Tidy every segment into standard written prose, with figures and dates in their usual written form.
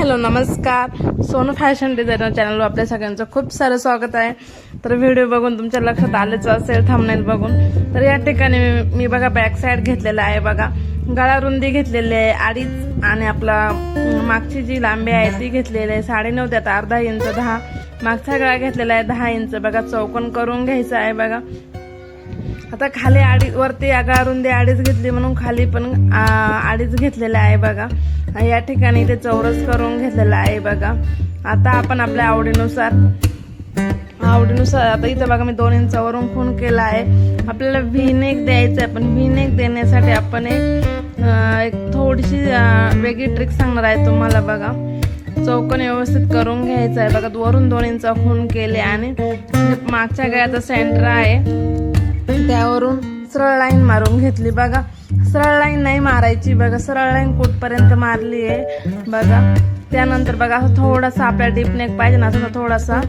Hello नमस्कार, Sonu fashion designer चॅनलवर आपल्या सगळ्यांचं खूप सारं स्वागत आहे. तर व्हिडिओ बघून तुमच्या लक्षात आलेच असेल थंबनेल बघून. तर या ठिकाणी मी बघा बॅक साईड घेतलेला आहे. बघा गळा रुंदी घेतलेली आहे 2.5 आणि आपला मागची जी लांबी आहे ती घेतलेली आहे 9.5 त्यात अर्धा इंच 10. मागचा गळा घेतलेला आहे 10 इंच. बघा चौकोन करून घ्यायचा आहे. बघा आता खाली 2.5 वरती गळा रुंदी 2.5 घेतली म्हणून खाली पण 2.5 घेतलेला आहे. बघा या ठिकाणी ते चौरस करून घेतलेला आहे. बघा आता आपण आपल्या आवडीनुसार आता इथं बघा मी 2 इंचावरून खूण केला आहे. आपल्याला व्ही नेक द्यायचं आहे, पण व्ही नेक देण्यासाठी आपण एक थोडीशी वेगळी ट्रिक सांगणार आहे तुम्हाला. बघा चौकोन व्यवस्थित करून घ्यायचं आहे. बघा वरून 2 इंच खूण केले आणि मागच्या गळ्याचा सेंटर आहे त्यावरून सरळ लाईन मारून घेतली. बघा सरळ लाईन नाही मारायची. बघा सरळ लाईन कुठपर्यंत मारली आहे. बघा त्यानंतर बघा असं थोडासा आपल्याला डीप नेक पाहिजे ना, असं थोडासा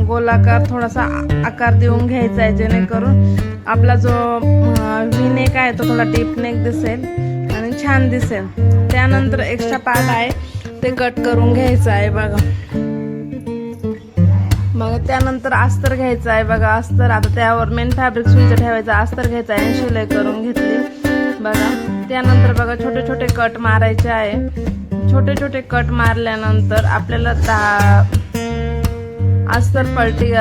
गोलाकार थोडासा आकार देऊन घ्यायचा आहे, जेणेकरून आपला जो व्ही नेक आहे तो थोडा डीप नेक दिसेल आणि छान दिसेल. त्यानंतर एक्स्ट्रा पार्ट आहे ते कट करून घ्यायचं आहे. बघा त्यानंतर अस्तर घ्यायचं आहे. बघा अस्तर आता त्यावर मेन फॅब्रिक सुईचं ठेवायचं, अस्तर घ्यायचं आहे आणि शिलाई करून घेतली. बघा त्यानंतर बघा छोटे छोटे कट मारायचे आहे. छोटे छोटे कट मारल्यानंतर आपल्याला अस्तर पलटी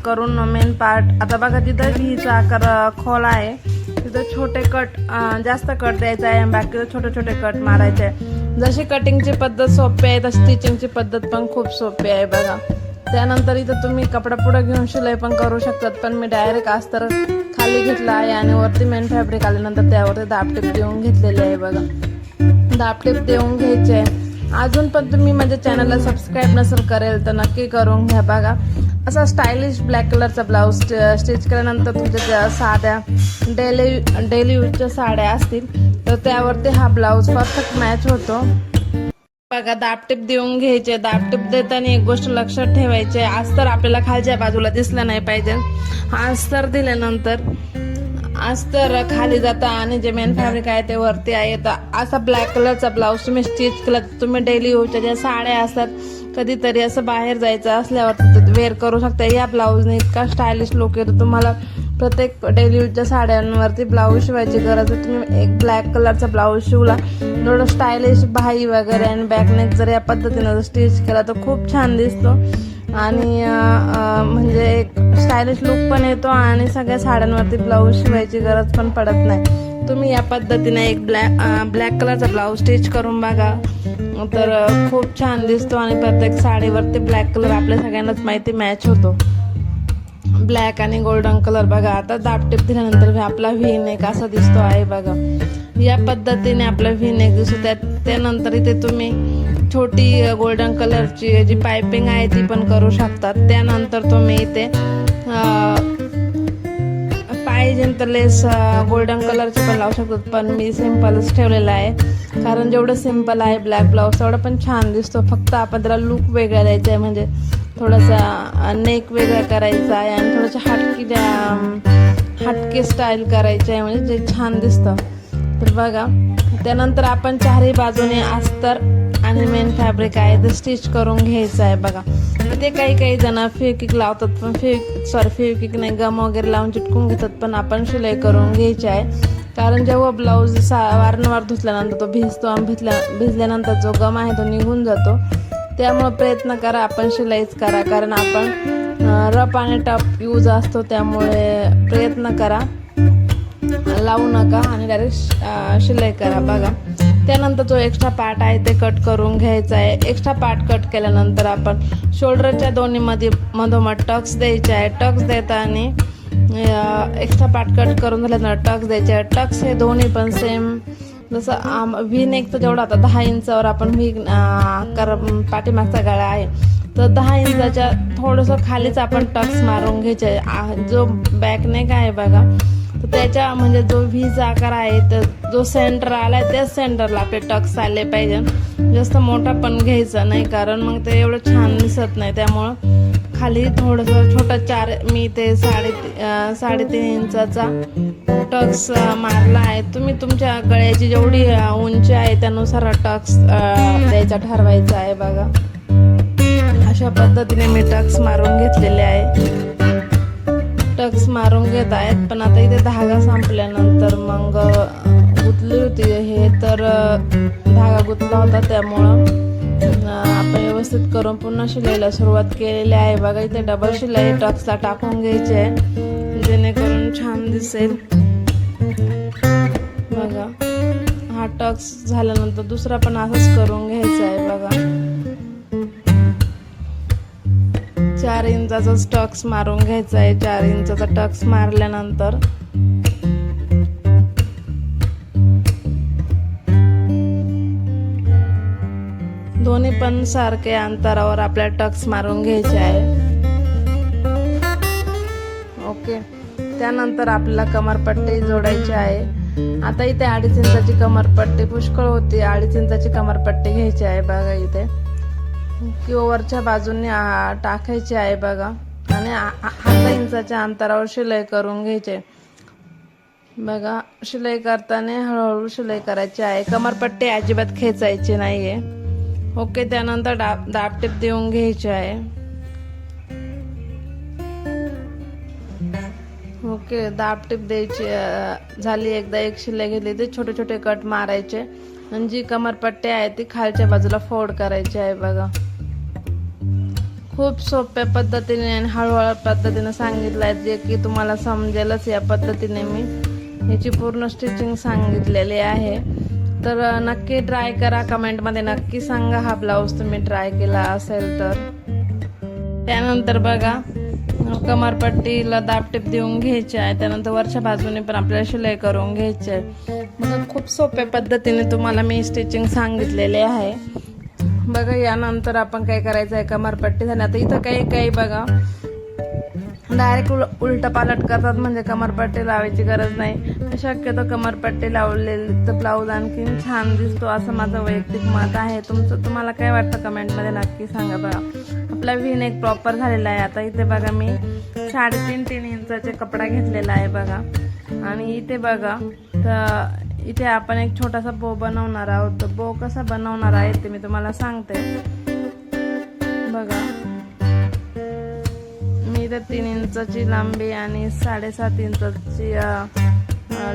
करून मेन पार्ट आता बघा तिथं व्हीचा आकार खोल आहे, तिथं छोटे कट जास्त कट द्यायचा आहे, बाकी छोटे छोटे कट मारायचे आहे. जशी कटिंगची पद्धत सोपी आहे तशी स्टिचिंगची पद्धत पण खूप सोपी आहे. बघा त्यानंतर इथं तुम्ही कपडा पुढे घेऊन शिलाई पण करू शकतात, पण मी डायरेक्ट अस्तर खाली घेतला आहे आणि वरती मेन फॅब्रिक आल्यानंतर त्यावरती दाबटीप देऊन घेतलेली आहे. बघा दाबटीप देऊन घ्यायचे आहे. अजून पण तुम्ही माझ्या चॅनलला सबस्क्राईब नसेल करेल तर नक्की करून घ्या. बघा असा स्टायलिश ब्लॅक कलरचा ब्लाऊज स्टिच केल्यानंतर तुमच्या साड्या डेली यूजच्या साड्या असतील तर त्यावरती हा ब्लाऊज परफेक्ट मॅच होतो. बघा दाबटीप देऊन घ्यायचे. दाबटीप देताना एक गोष्ट लक्षात ठेवायची, अस्तर आपल्याला खालच्या बाजूला दिसलं नाही पाहिजे. अस्तर दिल्यानंतर अस्तर खाली जातं आणि जे मेन फॅब्रिक आहे ते वरती आहे. तर असा ब्लॅक कलरचा ब्लाऊज तुम्ही स्टिच केला तुम्ही डेली यूजच्या ज्या साड्या असतात कधीतरी असं बाहेर जायचं असल्यावर वेअर करू शकता. या ब्लाऊजने इतका स्टायलिश लुक येतो. तुम्हाला प्रत्येक डेली यूजच्या साड्यांवरती ब्लाऊज शिवायची गरज आहे. तुम्ही एक ब्लॅक कलरचा ब्लाऊज शिवला थोडं स्टायलिश बाही वगैरे आणि बॅकनेक जर या पद्धतीनं स्टिच केला तर खूप छान दिसतो आणि म्हणजे एक स्टायलिश लुक पण येतो आणि सगळ्या साड्यांवरती ब्लाऊज शिवायची गरज पण पडत नाही. तुम्ही या पद्धतीने एक ब्लॅक कलरचा ब्लाऊज स्टिच करून बघा तर खूप छान दिसतो आणि प्रत्येक साडीवरती ब्लॅक कलर आपल्या सगळ्यांनाच माहिती मॅच होतो, ब्लॅक आणि गोल्डन कलर. बघा आता दाबटीप दिल्यानंतर आपला व्ही नेक असा दिसतो आहे. बघा या पद्धतीने आपला व्ही नेक दिसतो. त्यानंतर इथे तुम्ही छोटी गोल्डन कलरची जी पायपिंग आहे ती पण करू शकतात. त्यानंतर तुम्ही इथे पाहिजे तर लेस गोल्डन कलरची पण लावू शकतात, पण मी सिम्पलच ठेवलेला आहे कारण जेवढं सिम्पल आहे ब्लॅक ब्लाऊज तेवढं पण छान दिसतो. फक्त आपण त्याला लुक वेगळा द्यायचा आहे, म्हणजे थोडासा नेक वेगळा करायचा आहे आणि थोडंसं हटके स्टाईल करायचे आहे, म्हणजे ते छान दिसतं. तर बघा त्यानंतर आपण चारही बाजूने अस्तर आणि मेन फॅब्रिक आहे ते स्टिच करून घ्यायचं आहे. बघा इथे काही जण फेविक्विक लावतात, पण फेविक्विक नाही गम वगैरे लावून चिटकून घेतात, पण आपण शिलाई करून घ्यायची आहे. कारण जेव्हा ब्लाऊज वारंवार धुतल्यानंतर तो भिजतो आणि भिजल्यानंतर जो गम आहे तो निघून जातो. त्यामुळे प्रयत्न करा आपण शिलाईच करा, कारण आपण रफ आणि टफ यूज असतो, त्यामुळे प्रयत्न करा लावू नका आणि डायरेक्ट शिलाई करा. बघा त्यानंतर जो एक्स्ट्रा पार्ट आहे ते कट करून घ्यायचा आहे. एक्स्ट्रा पार्ट कट केल्यानंतर आपण शोल्डरच्या दोन्ही मधोमध टक्स द्यायचे आहे. टक्स देताना एक्स्ट्रा पार्ट कट करून झाल्यानंतर टक्स द्यायचे आहे. टक्स हे दोन्ही पण सेम जसं व्ही नेक तर जेवढा आता 10 इंचावर आपण व्ही पाठीमागचा गळा आहे तर 10 इंचाच्या थोडंसं खालीच आपण टक्स मारून घ्यायचे. जो बॅक नेक आहे बघा तर त्याच्या म्हणजे जो व्हीचा आकार आहे तर जो सेंटर आलाय त्याच सेंटरला आपले टक्स आले पाहिजे. जास्त मोठा पण घ्यायचा नाही कारण मग ते एवढं छान दिसत नाही, त्यामुळं खाली थोडंसं छोटं मी ते 3.5 इंचाचा टक्स मारला आहे. तुम्ही तुमच्या गळ्याची जेवढी उंची आहे त्यानुसार टक्स द्यायचा ठरवायचा आहे. बघा अशा पद्धतीने मी टक्स मारून घेतलेले आहे. टक्स मारून घेत आहेत. पण आता इथे धागा संपल्यानंतर मग गुंतली होती हे, तर धागा गुंतला होता त्यामुळं आपण व्यवस्थित करून पुन्हा शिलाईला सुरुवात केलेली आहे. बघा इथे डबल शिलाई टक्सला टाकून घ्यायची आहे जेणेकरून छान दिसेल. बघा हा टक्स झाल्यानंतर दुसरा पण असंच करून घ्यायचा आहे. बघा 4 इंचाचाच टक्स मारून घ्यायचा आहे. 4 इंचाचा टक्स मारल्यानंतर दोन्ही पण सारख्या अंतरावर आपल्याला टक्स मारून घ्यायचे आहे. ओके, त्यानंतर आपल्याला कमरपट्टी जोडायची आहे. आता इथे 2.5 इंचाची कमरपट्टी पुष्कळ होती. 2.5 इंचाची कमरपट्टी घ्यायची आहे. बघा इथे किंवा वरच्या बाजूने टाकायची आहे. बघा आणि 1/2 इंचाच्या अंतरावर शिलाई करून घ्यायचे. बघा शिलाई करताना हळूहळू शिलाई करायची आहे. कमरपट्टी अजिबात खेचायची नाहीये. ओके, त्यानंतर दाबटीप देऊन घ्यायची आहे. ओके, दाबटीप द्यायची झाली. एकदा एक शिलाई घेतली ते छोटे छोटे कट मारायचे आणि जी कमरपट्टी आहे ती खालच्या बाजूला फोल्ड करायची आहे. बघा खूप सोप्या पद्धतीने आणि हळूहळू पद्धतीने सांगितलं आहे, जे की तुम्हाला समजेलच. या पद्धतीने मी याची पूर्ण स्टिचिंग सांगितलेली आहे. तर नक्की ट्राय करा. कमेंटमध्ये नक्की सांगा हा ब्लाऊज तुम्ही ट्राय केला असेल तर. त्यानंतर बघा कमरपट्टीला दाबटीप देऊन घ्यायची आहे. त्यानंतर वरच्या बाजूने पण आपल्याला शिलाई करून घ्यायची आहे. मग खूप सोप्या पद्धतीने तुम्हाला मी स्टिचिंग सांगितलेले आहे. बघा यानंतर आपण काय करायचं आहे, कमरपट्टी झाली. आता इथं काही बघा डायरेक्ट उलट पालट करतात, म्हणजे कमरपट्टी लावायची गरज नाही. शक्यतो कमरपट्टी लावलेली तर ब्लाऊज आणखीन छान दिसतो असं माझं वैयक्तिक मत आहे. तुम्हाला काय वाटतं कमेंटमध्ये नक्की सांगा. बघा आपला व्ही नेक प्रॉपर झालेला आहे. आता इथे बघा मी 3.5 इंचाचे कपडा घेतलेला आहे. बघा आणि इथे बघा तर इथे आपण एक छोटासा बो बनवणार आहोत. बो कसा बनवणार आहे ते मी तुम्हाला सांगते. बघा मी इथे 3 इंचाची लांबी आणि 7.5 इंचाची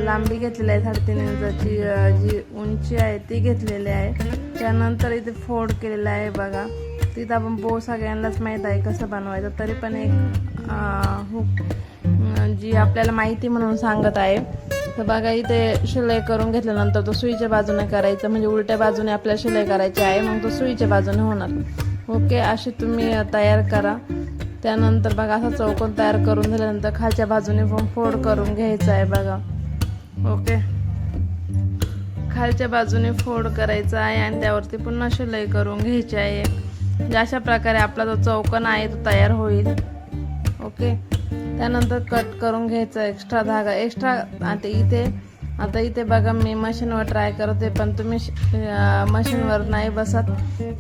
लांबी घेतलेली आहे. 3.5 इंचाची जी उंची आहे ती घेतलेली आहे. त्यानंतर इथे फोल्ड केलेला आहे. बघा तिथं आपण बो सगळ्यांनाच माहीत आहे कसं बनवायचं, तरी पण एक हुक जी आपल्याला माहिती म्हणून सांगत आहे. तर बघा इथे शिलाई करून घेतल्यानंतर तो सुईच्या बाजूने करायचं, म्हणजे उलट्या बाजूने आपल्याला शिलाई करायची आहे, मग तो सुईच्या बाजूने होणार. ओके, अशी तुम्ही तयार करा. त्यानंतर बघा असा चौकोन तयार करून झाल्यानंतर खालच्या बाजूने फोल्ड करून घ्यायचा आहे. बघा ओके, खालच्या बाजूने फोल्ड करायचा आहे आणि त्यावरती पुन्हा शिलाई करून घ्यायची आहे. अशा प्रकारे आपला जो चौकोन आहे तो तयार होईल. ओके, त्यानंतर कट करून घ्यायचा एक्स्ट्रा धागा. आता इथे बघा मी मशीनवर ट्राय करते, पण तुम्ही मशीनवर नाही बसत,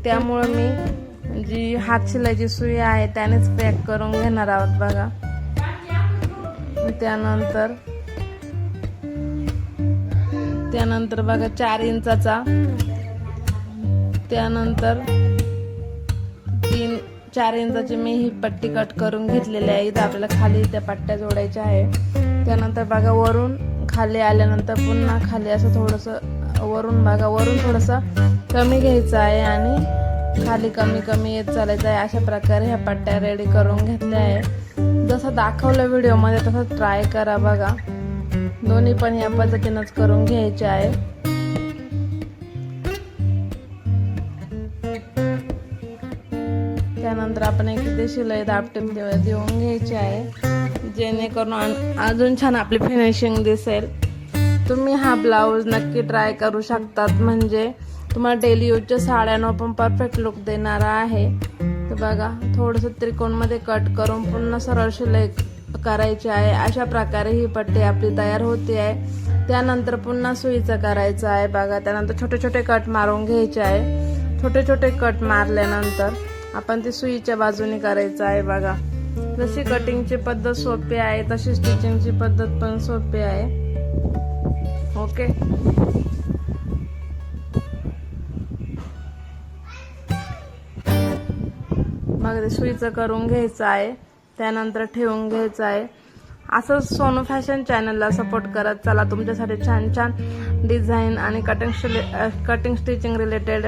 त्यामुळं मी जी हात शिलाईची सुई आहे त्यानेच पॅक करून घेणार आहोत. बघा त्यानंतर बघा 4 इंचाचा, त्यानंतर 4 इंचाची मी ही पट्टी कट करून घेतलेली आहे. इथं आपल्याला खाली त्या पट्ट्या जोडायच्या आहे. त्यानंतर बघा वरून खाली आल्यानंतर पुन्हा खाली असं थोडंसं वरून थोडंसं कमी घ्यायचं आहे आणि खाली कमी येत चालायचं आहे. अशा प्रकारे ह्या पट्ट्या रेडी करून घेतल्या आहे. जसं दाखवलं व्हिडिओमध्ये तसं ट्राय करा. बघा दोन्ही पण या पद्धतीनंच करून घ्यायचे आहे. त्यानंतर आपण एक इथे शिलाई दाबटीप देऊन घ्यायची आहे, जेणेकरून अजून छान आपली फिनिशिंग दिसेल. तुम्ही हा ब्लाऊज नक्की ट्राय करू शकतात, म्हणजे तुम्हाला डेली यूजच्या साड्यांवर पण परफेक्ट लुक देणारा आहे. तर बघा थोडंसं त्रिकोणमध्ये कट करून पुन्हा सरळ शिलाई करायची आहे. अशा प्रकारे ही पट्टी आपली तयार होते आहे. त्यानंतर पुन्हा सुईचं करायचं आहे. बघा त्यानंतर छोटे छोटे कट मारून घ्यायचे आहे. छोटे छोटे कट मारल्यानंतर आपण ती सुईच्या बाजूने करायचं आहे बघा. जशी कटिंगची पद्धत सोपी आहे तशी स्टिचिंगची पद्धत पण सोपी आहे. ओके. मग ते सुईचं करून घ्यायचं आहे, त्यानंतर ठेवून घ्यायचं आहे. असंच सोनू फॅशन चॅनलला सपोर्ट करत चला. तुमच्यासाठी छान छान डिझाईन आणि कटिंग स्टिचिंग रिलेटेड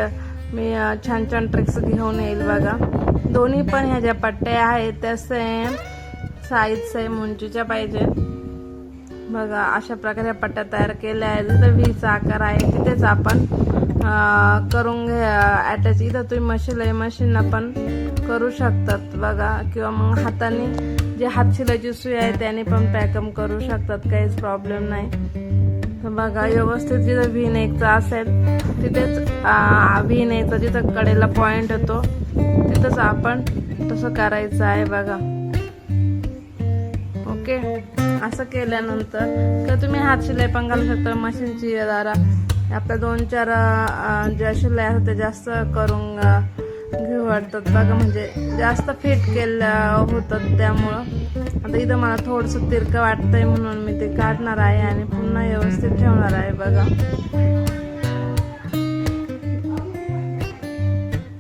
मी छान छान ट्रिक्स घेऊन येईल बघा. दोन्ही पण ह्या ज्या पट्ट्या आहेत त्या सेम साईज सेम उंचीच्या पाहिजे बघा. अशा प्रकारे पट्ट्या तयार केल्या आहेत. जिथं व्हीचा आकार आहे तिथेच आपण करून अटॅच. इथं तुम्ही मशीनला पण करू शकतात बघा, किंवा मग हाताने जे हात शिलाईची सुई आहे त्याने पण पॅकअप करू शकतात, काहीच प्रॉब्लेम नाही. तर बघा व्यवस्थित जिथं व्ही नेकचा असेल तिथेच व्ही नेकचा जिथं कडेला पॉइंट होतो तिथंच आपण तसं करायचं आहे बघा. ओके. असं केल्यानंतर किंवा तुम्ही हात शिलाई पण घालू शकता. मशीनची जरा आपल्या 2-4 ज्या शिलाई असतात त्या जास्त करून घेऊ वाटतात बघा, म्हणजे जास्त फिट केलं होतं. त्यामुळं आता इथं मला थोडंसं तिरकं वाटतंय म्हणून मी ते काढणार आहे आणि पुन्हा व्यवस्थित ठेवणार आहे बघा.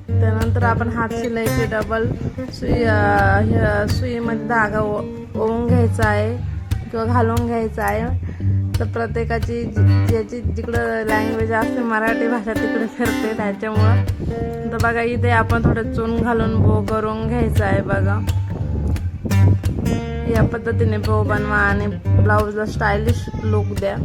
त्यानंतर आपण हात शिलाईची डबल सुईमध्ये धागा ओवून घ्यायचा आहे किंवा घालून घ्यायचा आहे. तर प्रत्येकाची ज्याची जिकडं लँग्वेज असते मराठी भाषा तिकडे फिरते त्याच्यामुळं. तर बघा इथे आपण थोडं चून घालून बो करून घ्यायचं आहे बघा. या पद्धतीने बो बनवा आणि ब्लाऊजला स्टायलिश लुक द्या.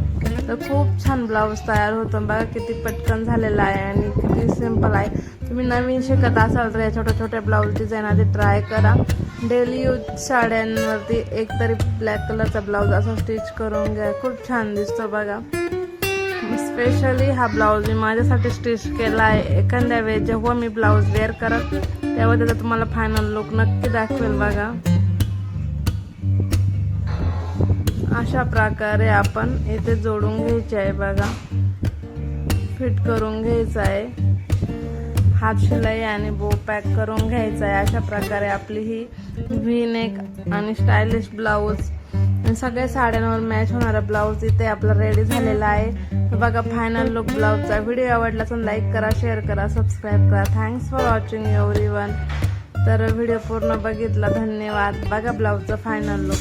तर खूप छान ब्लाऊज तयार होतो बघा. किती पटकन झालेला आहे आणि किती सिंपल आहे. तुम्ही नवीन शिकत असाल तर या छोट्या छोट्या ब्लाऊज डिझाईन आधी ट्राय करा. डेली यूज साड्यांवरती एकतरी ब्लॅक कलरचा ब्लाऊज असा स्टिच करून घ्या, खूप छान दिसतो बघा. स्पेशली हा ब्लाऊज मी माझ्यासाठी स्टिच केला आहे. एखाद्या वेळेस जेव्हा मी ब्लाऊज वेअर करत तेव्हा त्याचा तुम्हाला फायनल लुक नक्की दाखवेल बघा. अशा प्रकारे आपण इथे जोडून घ्यायचे आहे बघा. फिट करून घ्यायचं आहे. हात शिलाई आणि बो पॅक करून घ्यायचा आहे. अशा प्रकारे आपली ही व्ही नेक आणि स्टायलिश ब्लाऊज आणि सगळ्या साड्यांवर मॅच होणारा ब्लाऊज इथे आपला रेडी झालेला आहे. तर बघा फायनल लुक ब्लाऊजचा. व्हिडिओ आवडला तर लाईक करा, शेअर करा, सबस्क्राईब करा. Thanks for watching everyone. तर व्हिडिओ पूर्ण बघितला, धन्यवाद. बघा ब्लाऊजचा फायनल लुक.